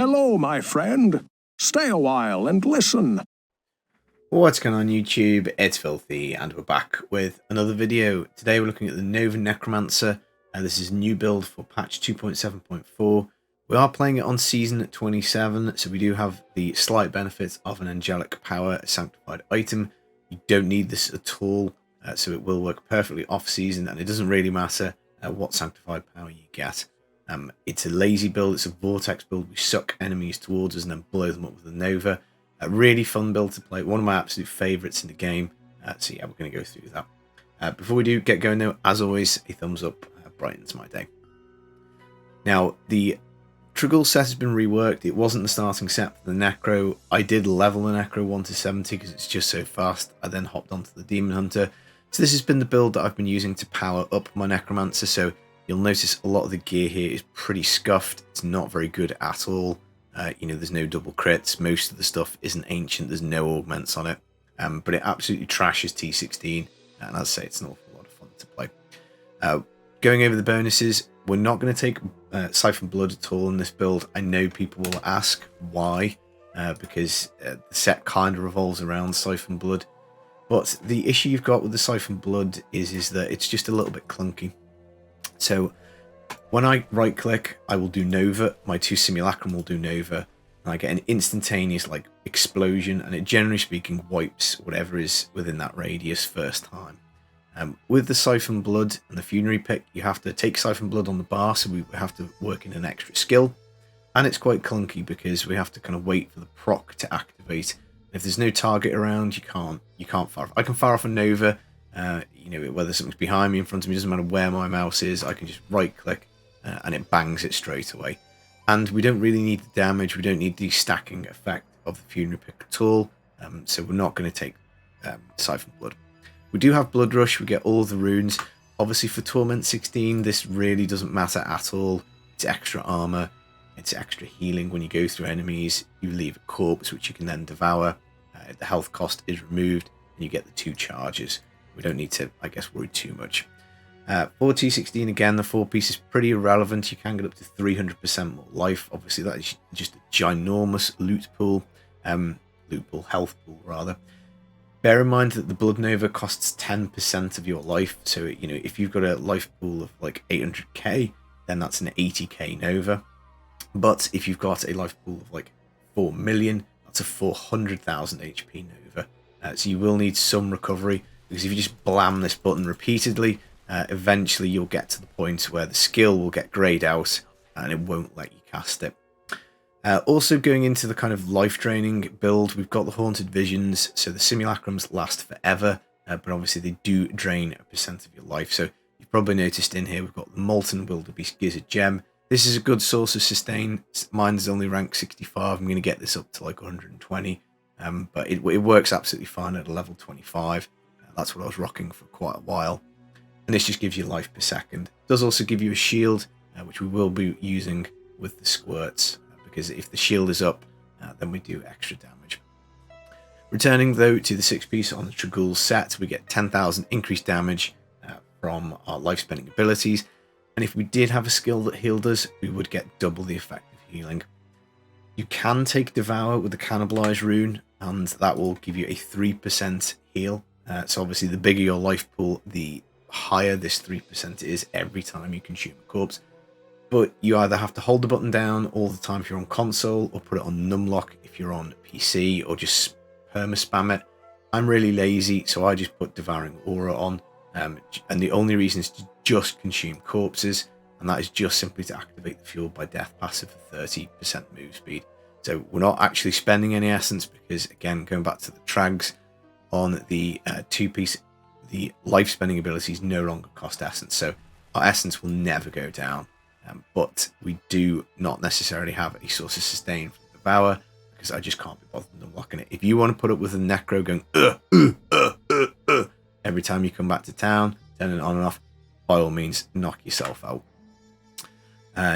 Hello, my friend. Stay a while and listen. What's going on YouTube? It's Filthy and we're back with another video. Today we're looking at the Nova Necromancer. This is a new build for patch 2.7.4. We are playing it on season 27, so we do have the slight benefits of an angelic power, a sanctified item. You don't need this at all, so it will work perfectly off season, and it doesn't really matter what sanctified power you get. It's a lazy build, it's a Vortex build. We suck enemies towards us and then blow them up with a Nova. A really fun build to play, one of my absolute favourites in the game. So yeah, we're going to go through that. Before we do get going though, as always, a thumbs up brightens my day. Now, the Trag'Ouls set has been reworked. It wasn't the starting set for the Necro. I did level the Necro 1 to 70 because it's just so fast. I then hopped onto the Demon Hunter. So this has been the build that I've been using to power up my Necromancer. So you'll notice a lot of the gear here is pretty scuffed. It's not very good at all. There's no double crits. Most of the stuff isn't ancient. There's no augments on it. But it absolutely trashes T16. And as I say, it's an awful lot of fun to play. Going over the bonuses, we're not going to take Siphon Blood at all in this build. I know people will ask why, because the set kind of revolves around Siphon Blood. But the issue you've got with the Siphon Blood is that it's just a little bit clunky. So when I right click, I will do Nova. My two Simulacrum will do Nova. And I get an instantaneous explosion, and it generally speaking wipes whatever is within that radius first time. With the Siphon Blood and the Funerary Pick, you have to take Siphon Blood on the bar, so we have to work in an extra skill. And it's quite clunky because we have to kind of wait for the proc to activate. If there's no target around, you can't fire off. I can fire off a Nova, whether something's behind me, in front of me, doesn't matter where my mouse is, I can just right click and it bangs it straight away. And we don't really need the damage, we don't need the stacking effect of the Funerary Pick at all, so we're not going to take Siphon Blood. We do have Blood Rush, we get all of the runes. Obviously for Torment 16, this really doesn't matter at all. It's extra armor, it's extra healing when you go through enemies. You leave a corpse which you can then devour. The health cost is removed and you get the 2 charges. We don't need to, I guess, worry too much. For T16 again, the 4-piece is pretty irrelevant. You can get up to 300% more life. Obviously that is just a ginormous loot pool. Health pool rather. Bear in mind that the Blood Nova costs 10% of your life, so if you've got a life pool of like 800k, then that's an 80k Nova. But if you've got a life pool of like 4 million, that's a 400,000 HP Nova. So you will need some recovery, because if you just blam this button repeatedly, eventually you'll get to the point where the skill will get grayed out and it won't let you cast it. Also going into the kind of life draining build, we've got the Haunted Visions, so the Simulacrums last forever, but obviously they do drain a percent of your life. So you've probably noticed in here we've got the Molten Wildebeest Gizzard Gem. This is a good source of sustain. Mine is only rank 65. I'm going to get this up to like 120, but it works absolutely fine at a level 25. That's what I was rocking for quite a while. And this just gives you life per second. It does also give you a shield, which we will be using with the squirts, because if the shield is up, then we do extra damage. Returning though to the 6-piece on the Trag'Ouls set, we get 10,000 increased damage from our life spending abilities. And if we did have a skill that healed us, we would get double the effect of healing. You can take Devour with the Cannibalize rune, and that will give you a 3% heal. So obviously the bigger your life pool, the higher this 3% is every time you consume a corpse. But you either have to hold the button down all the time if you're on console, or put it on numlock if you're on PC, or just perma-spam it. I'm really lazy, so I just put Devouring Aura on, and the only reason is to just consume corpses, and that is just simply to activate the Fueled by Death passive for 30% move speed. So we're not actually spending any essence, because again, going back to the Trags, on the 2-piece, the life spending abilities no longer cost essence, so our essence will never go down. But we do not necessarily have a source of sustain from Devour, because I just can't be bothered unlocking it. If you want to put up with a Necro going every time you come back to town, turning it on and off, by all means, knock yourself out.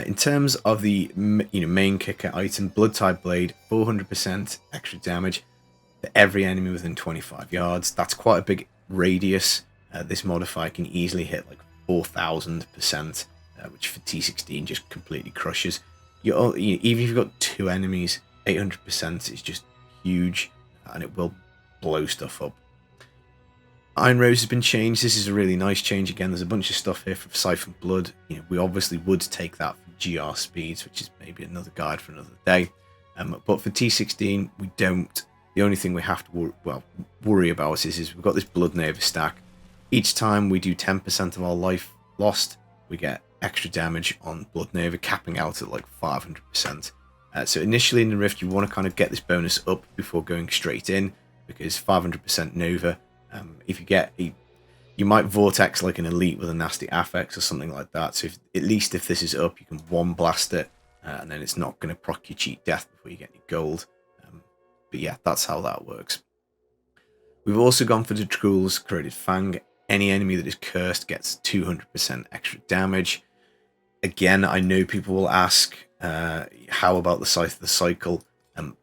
In terms of the main kicker item, Blood-Tide Blade, 400% extra damage to every enemy within 25 yards. That's quite a big radius. This modifier can easily hit like 4,000%. Which for T16 just completely crushes. even if you've got 2 enemies, 800% is just huge, and it will blow stuff up. Iron Rose has been changed. This is a really nice change. Again, there's a bunch of stuff here for Siphon Blood. We obviously would take that for GR speeds, which is maybe another guide for another day. But for T16, we don't. The only thing we have to worry about is we've got this Blood Nova stack. Each time we do 10% of our life lost, we get extra damage on Blood Nova, capping out at like 500%. So initially in the Rift, you want to kind of get this bonus up before going straight in, because 500% Nova, if you get you might Vortex like an elite with a nasty affix or something like that. So at least if this is up, you can one blast it, and then it's not going to proc you cheat death before you get any gold. But yeah, that's how that works. We've also gone for the Trag'Ouls Corroded Fang. Any enemy that is cursed gets 200% extra damage. Again, I know people will ask, how about the Scythe of the Cycle?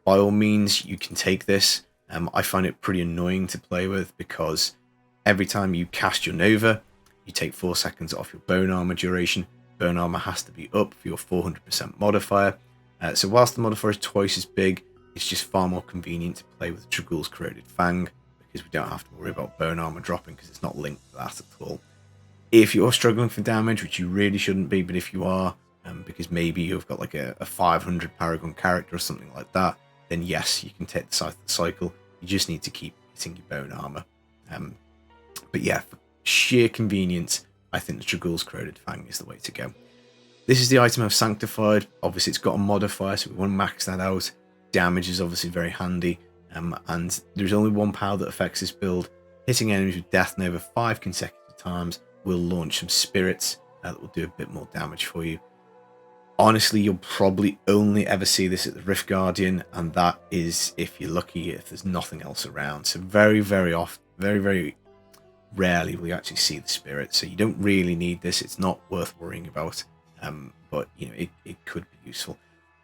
By all means, you can take this. I find it pretty annoying to play with, because every time you cast your Nova, you take 4 seconds off your Bone Armor duration. Bone Armor has to be up for your 400% modifier. So whilst the modifier is twice as big, it's just far more convenient to play with the Trag'Ouls Corroded Fang, because we don't have to worry about Bone Armor dropping, because it's not linked to that at all. If you're struggling for damage, which you really shouldn't be, but if you are, because maybe you've got like a 500 Paragon character or something like that, then yes, you can take the Scythe of the Cycle. You just need to keep hitting your Bone Armor. But yeah, for sheer convenience, I think the Trag'Ouls Corroded Fang is the way to go. This is the item I've sanctified. Obviously, it's got a modifier, so we want to max that out. Damage is obviously very handy. And there's only one power that affects this build. Hitting enemies with Death Nova 5 consecutive times will launch some spirits that will do a bit more damage for you. Honestly, you'll probably only ever see this at the Rift Guardian, and that is if you're lucky, if there's nothing else around. So very, very often, very rarely will you actually see the spirit. So you don't really need this. It's not worth worrying about, but it could be useful.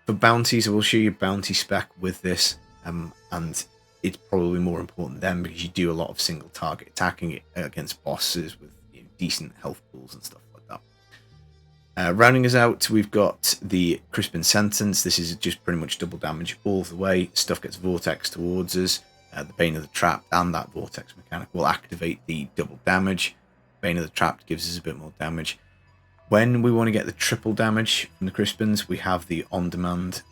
For bounties, I will show you bounty spec with this, and it's probably more important then, because you do a lot of single target attacking against bosses with decent health pools and stuff like that. Rounding us out, we've got the Crispin Sentence. This is just pretty much double damage all the way. Stuff gets Vortex towards us. The Bane of the Trapped and that Vortex mechanic will activate the double damage. Bane of the Trapped gives us a bit more damage. When we want to get the triple damage from the Crispins, we have the on-demand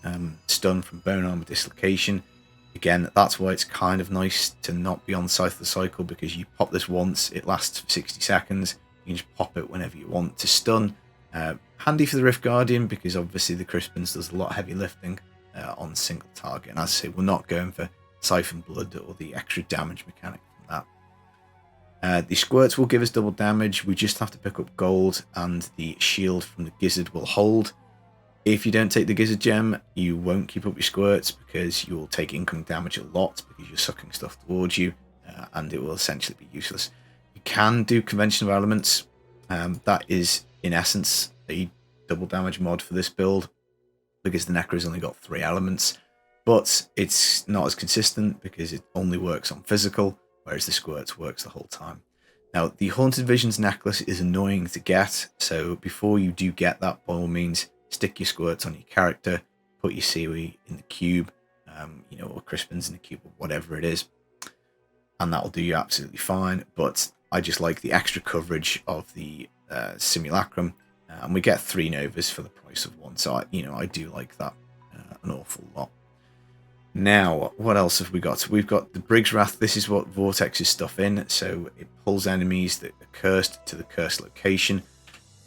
stun from Bone Armor Dislocation. Again, that's why it's kind of nice to not be on Scythe of the Cycle, because you pop this once, it lasts for 60 seconds. You can just pop it whenever you want to stun. Handy for the Rift Guardian, because obviously the Crispins does a lot of heavy lifting on single target. And as I say, we're not going for Siphon Blood or the extra damage mechanic from that. The Squirts will give us double damage. We just have to pick up gold, and the shield from the Gizzard will hold. If you don't take the Gizzard gem, you won't keep up your Squirts, because you'll take incoming damage a lot, because you're sucking stuff towards you, and it will essentially be useless. You can do Convention of Elements. That is, in essence, a double damage mod for this build, because the Necro's only got 3 elements, but it's not as consistent because it only works on physical, whereas the Squirts works the whole time. Now, the Haunted Visions necklace is annoying to get, so before you do get that, by all means, stick your Squirts on your character, put your Seaweed in the cube, or Crispins in the cube, or whatever it is, and that'll do you absolutely fine. But I just like the extra coverage of the Simulacrum, and we get 3 Novas for the price of 1, so I do like that an awful lot. Now, what else have we got? We've got the Brig's Wrath. This is what Vortex's stuff in, so it pulls enemies that are cursed to the cursed location.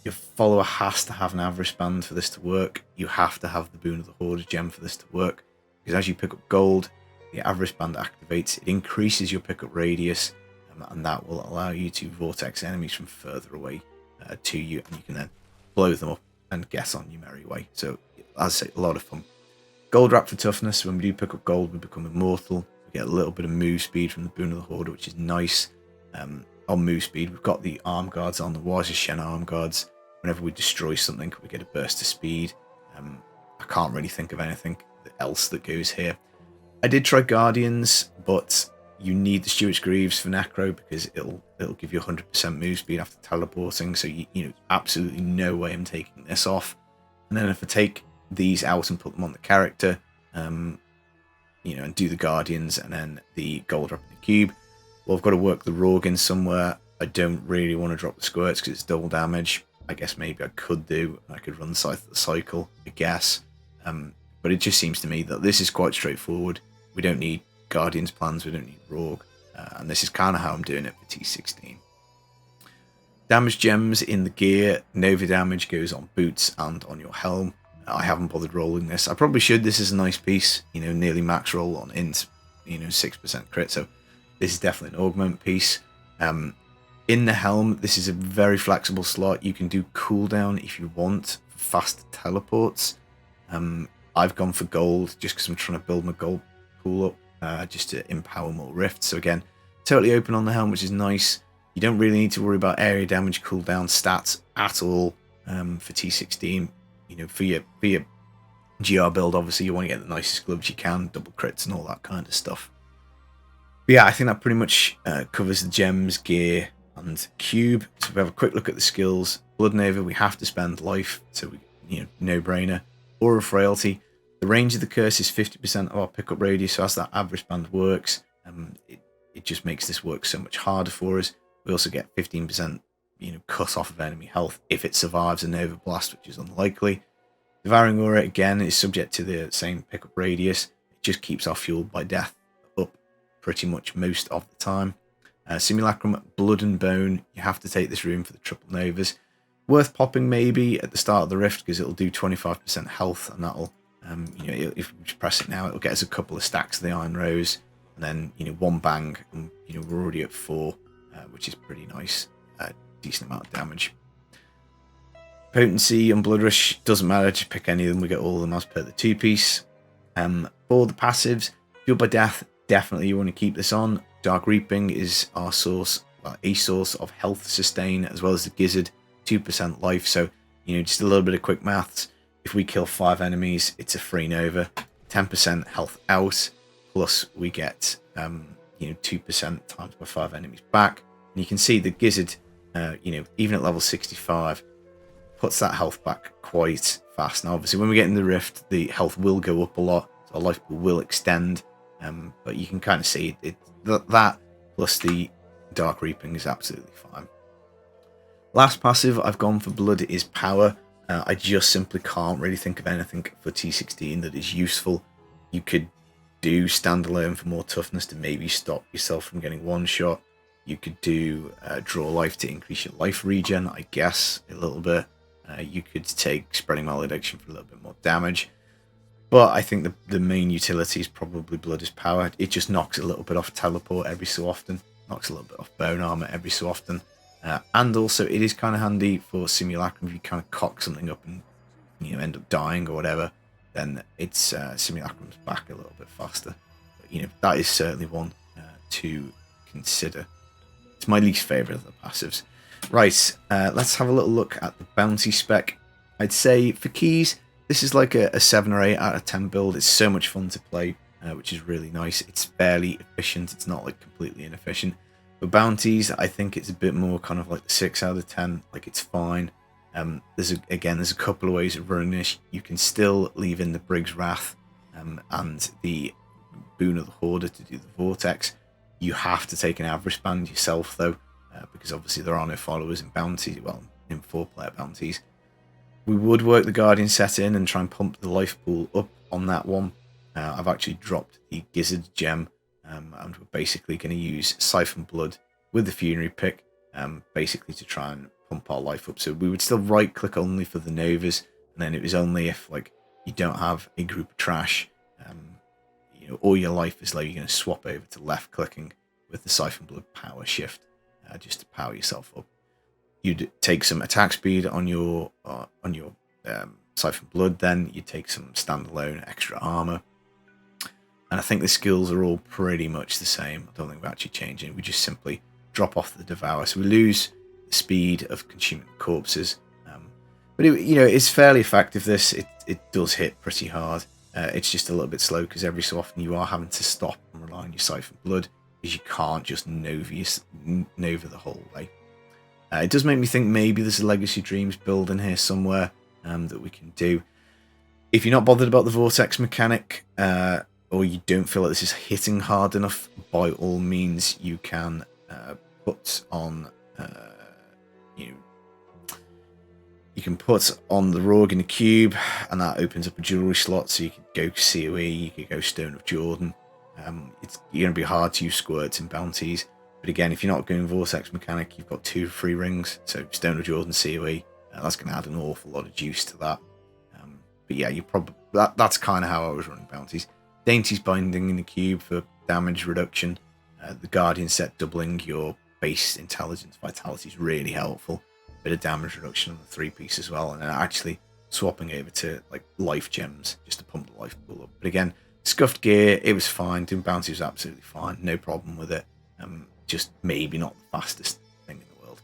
Your follower has to have an Avarice Band for this to work. You have to have the Boon of the Hoarder gem for this to work, because as you pick up gold, the Avarice Band activates. It increases your pickup radius, and that will allow you to Vortex enemies from further away to you, and you can then blow them up and get on your merry way. So, as I say, a lot of fun. Gold Wrap for toughness. When we do pick up gold, we become immortal. We get a little bit of move speed from the Boon of the Hoarder, which is nice. On move speed, we've got the arm guards on, the Warrior Shen arm guards. Whenever we destroy something, we get a burst of speed. I can't really think of anything else that goes here. I did try Guardians, but you need the Stewart's Greaves for Necro, because it'll give you 100% move speed after teleporting. So you absolutely no way I'm taking this off. And then if I take these out and put them on the character, you know, and do the guardians and then the gold drop in the cube. Well, I've got to work the Rogue in somewhere. I don't really want to drop the squirts because it's double damage. I guess maybe I could run the Scythe of the Cycle, I guess. But it just seems to me that this is quite straightforward. We don't need Guardians plans, we don't need Rogue. And this is kind of how I'm doing it for T16. Damage gems in the gear. Nova damage goes on boots and on your helm. I haven't bothered rolling this. I probably should. This is a nice piece. You know, nearly max roll on int. You know, 6% crit. So this is definitely an augment piece. In the helm, this is a very flexible slot. You can do cooldown if you want for fast teleports. I've gone for gold just because I'm trying to build my gold pool up just to empower more rifts. So again, totally open on the helm, which is nice. You don't really need to worry about area damage cooldown stats at all for T16. You know, for your GR build, obviously you want to get the nicest gloves you can, double crits and all that kind of stuff. But yeah, I think that pretty much covers the gems, gear, and cube. So if we have a quick look at the skills, Blood Nova, we have to spend life, so we, you know, no brainer. Aura Frailty, the range of the curse is 50% of our pickup radius, so as that average band works, it just makes this work so much harder for us. We also get 15%, you know, cut off of enemy health if it survives a Nova Blast, which is unlikely. Devouring Aura, again, is subject to the same pickup radius. It just keeps our Fueled by Death up pretty much most of the time. Simulacrum, Blood and Bone, you have to take this room for the triple Novas. Worth popping maybe at the start of the rift because it'll do 25% health, and that'll, you know, if we just press it now, it'll get us a couple of stacks of the Iron Rose, and then, you know, one bang, and, you know, we're already at 4, which is pretty nice, decent amount of damage. Potency and Blood Rush, doesn't matter, just pick any of them, we get all of them as per the 2-piece. For the passives, Fueled by Death, definitely you want to keep this on. Dark Reaping is our source, well, a source of health sustain, as well as the Gizzard, 2% life. So, you know, just a little bit of quick maths. If we kill 5 enemies, it's a free Nova, 10% health out, plus we get, you know, 2% times by 5 enemies back. And you can see the Gizzard, you know, even at level 65, puts that health back quite fast. Now, obviously, when we get in the rift, the health will go up a lot, so our life pool will extend. But you can kind of see that plus the Dark Reaping is absolutely fine. Last passive I've gone for Blood is Power. I just simply can't really think of anything for T16 that is useful. You could do Standalone for more toughness to maybe stop yourself from getting one shot. You could do Draw Life to increase your life regen, I guess, a little bit. You could take Spreading Malediction for a little bit more damage. But I think the main utility is probably Blood is Power. It just knocks a little bit off teleport every so often. Knocks a little bit off bone armor every so often. And also it is kind of handy for Simulacrum. If you kind of cock something up and, you know, end up dying or whatever, then it's Simulacrum's back a little bit faster. But, you know, that is certainly one to consider. It's my least favourite of the passives. Right, let's have a little look at the bounty spec. I'd say for keys, this is like a 7 or 8 out of 10 build. It's so much fun to play, which is really nice. It's fairly efficient. It's not like completely inefficient. For bounties, I think it's a bit more kind of like the 6 out of 10. Like, it's fine. There's a couple of ways of running this. You can still leave in the Brig's Wrath and the Boon of the Hoarder to do the Vortex. You have to take an average band yourself though, because obviously there are no followers in bounties. Well, in 4-player bounties. We would work the Guardian set in and try and pump the life pool up on that one. I've actually dropped the Gizzard gem, and we're basically going to use Siphon Blood with the Funerary pick, basically to try and pump our life up. So we would still right click only for the Novas, and then it was only if like you don't have a group of trash, you know, or your life is low, you're going to swap over to left clicking with the Siphon Blood power shift, just to power yourself up. You'd take some attack speed on your Siphon Blood, then you take some standalone extra armor, and I think the skills are all pretty much the same. I don't think we're actually changing. We just simply drop off the Devour, so we lose the speed of consuming corpses, but you know, it's fairly effective. This it does hit pretty hard. It's just a little bit slow because every so often you are having to stop and rely on your Siphon Blood because you can't just Nova the whole way. It does make me think maybe there's a Legacy Dreams build in here somewhere that we can do. If you're not bothered about the Vortex mechanic, or you don't feel like this is hitting hard enough, by all means you can put on you can put on the Rogue in the cube, and that opens up a jewelry slot, so you can go COE, you can go Stone of Jordan. It's going to be hard to use squirts and bounties, but again, if you're not going Vortex mechanic, you've got 2 free rings, so Stone of Jordan, COE, that's going to add an awful lot of juice to that. But yeah, you probably that's kind of how I was running bounties. Dainty's binding in the cube for damage reduction. The Guardian set doubling your base intelligence vitality is really helpful. Bit of damage reduction on the 3-piece as well, and then actually swapping over to like life gems just to pump the life pool up. But again, scuffed gear, it was fine. Doing bounty was absolutely fine, no problem with it. Just maybe not the fastest thing in the world.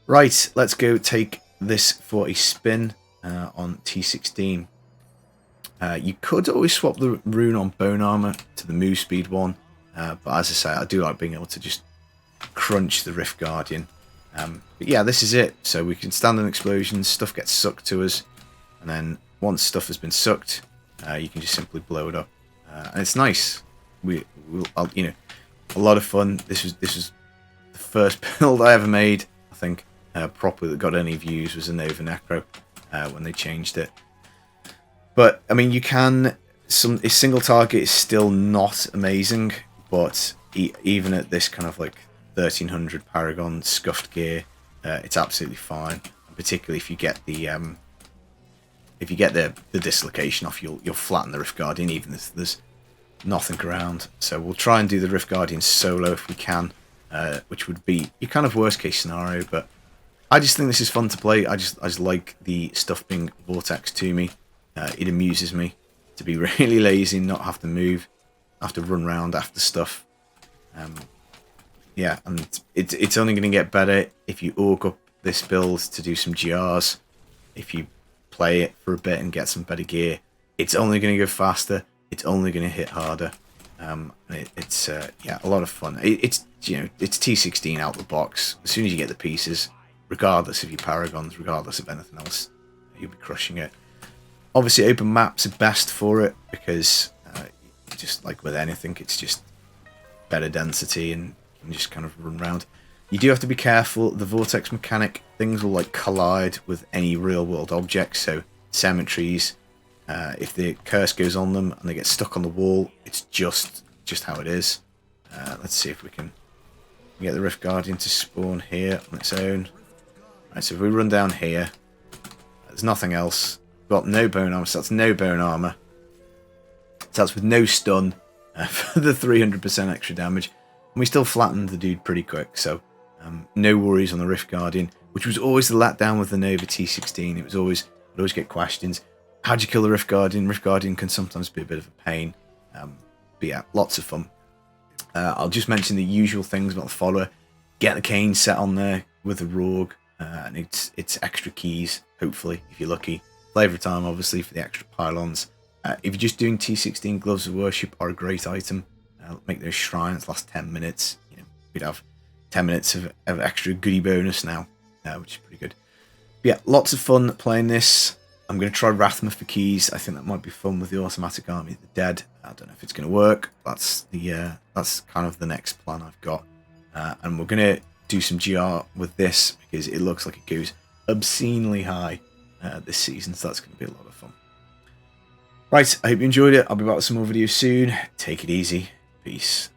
Right, let's go take this for a spin on T16. You could always swap the rune on bone armor to the move speed one, but as I say, I do like being able to just crunch the Rift Guardian. But yeah, this is it. So we can stand on explosions, stuff gets sucked to us, and then once stuff has been sucked, you can just simply blow it up, and it's nice. We'll a lot of fun. This was the first build I ever made, I think, properly that got any views was a Nova Necro when they changed it. But I mean, you can a single target is still not amazing, but even at this kind of like 1300 Paragon scuffed gear, it's absolutely fine. And particularly if you get the dislocation off, you'll flatten the Rift Guardian even if there's nothing around. So we'll try and do the Rift Guardian solo if we can, which would be your kind of worst case scenario. But I just think this is fun to play. I just like the stuff being Vortex to me. It amuses me to be really lazy and not have to move, have to run around after stuff. Yeah, and it's only going to get better if you org up this build to do some GRs. If you play it for a bit and get some better gear, it's only going to go faster. It's only going to hit harder. It's yeah, a lot of fun. It's T16 out the box. As soon as you get the pieces, regardless of your paragons, regardless of anything else, you'll be crushing it. Obviously, open maps are best for it because just like with anything, it's just better density and you can just kind of run around. You do have to be careful. The Vortex mechanic, things will like collide with any real world objects. So cemeteries, if the curse goes on them and they get stuck on the wall, it's just how it is. Let's see if we can get the Rift Guardian to spawn here on its own. Right, so if we run down here, there's nothing else. We've got no bone armor, so that's no bone armor. So that's with no stun for the 300% extra damage. And we still flattened the dude pretty quick, so no worries on the Rift Guardian, which was always the letdown with the Nova T16. I'd always get questions. How'd you kill the Rift Guardian? Rift Guardian can sometimes be a bit of a pain. But yeah, lots of fun. I'll just mention the usual things about the follower. Get the cane set on there with the Rogue, and it's extra keys, hopefully, if you're lucky. Flavor time, obviously, for the extra pylons. If you're just doing T16, Gloves of Worship are a great item. Make those shrines last 10 minutes. You know, we'd have 10 minutes of extra goodie bonus now, which is pretty good. But yeah, lots of fun playing this. I'm going to try Rathma for keys. I think that might be fun with the automatic army of the dead. I don't know if it's going to work. That's kind of the next plan I've got. And we're going to do some GR with this because it looks like it goes obscenely high this season. So that's going to be a lot of fun. Right, I hope you enjoyed it. I'll be back with some more videos soon. Take it easy. Peace.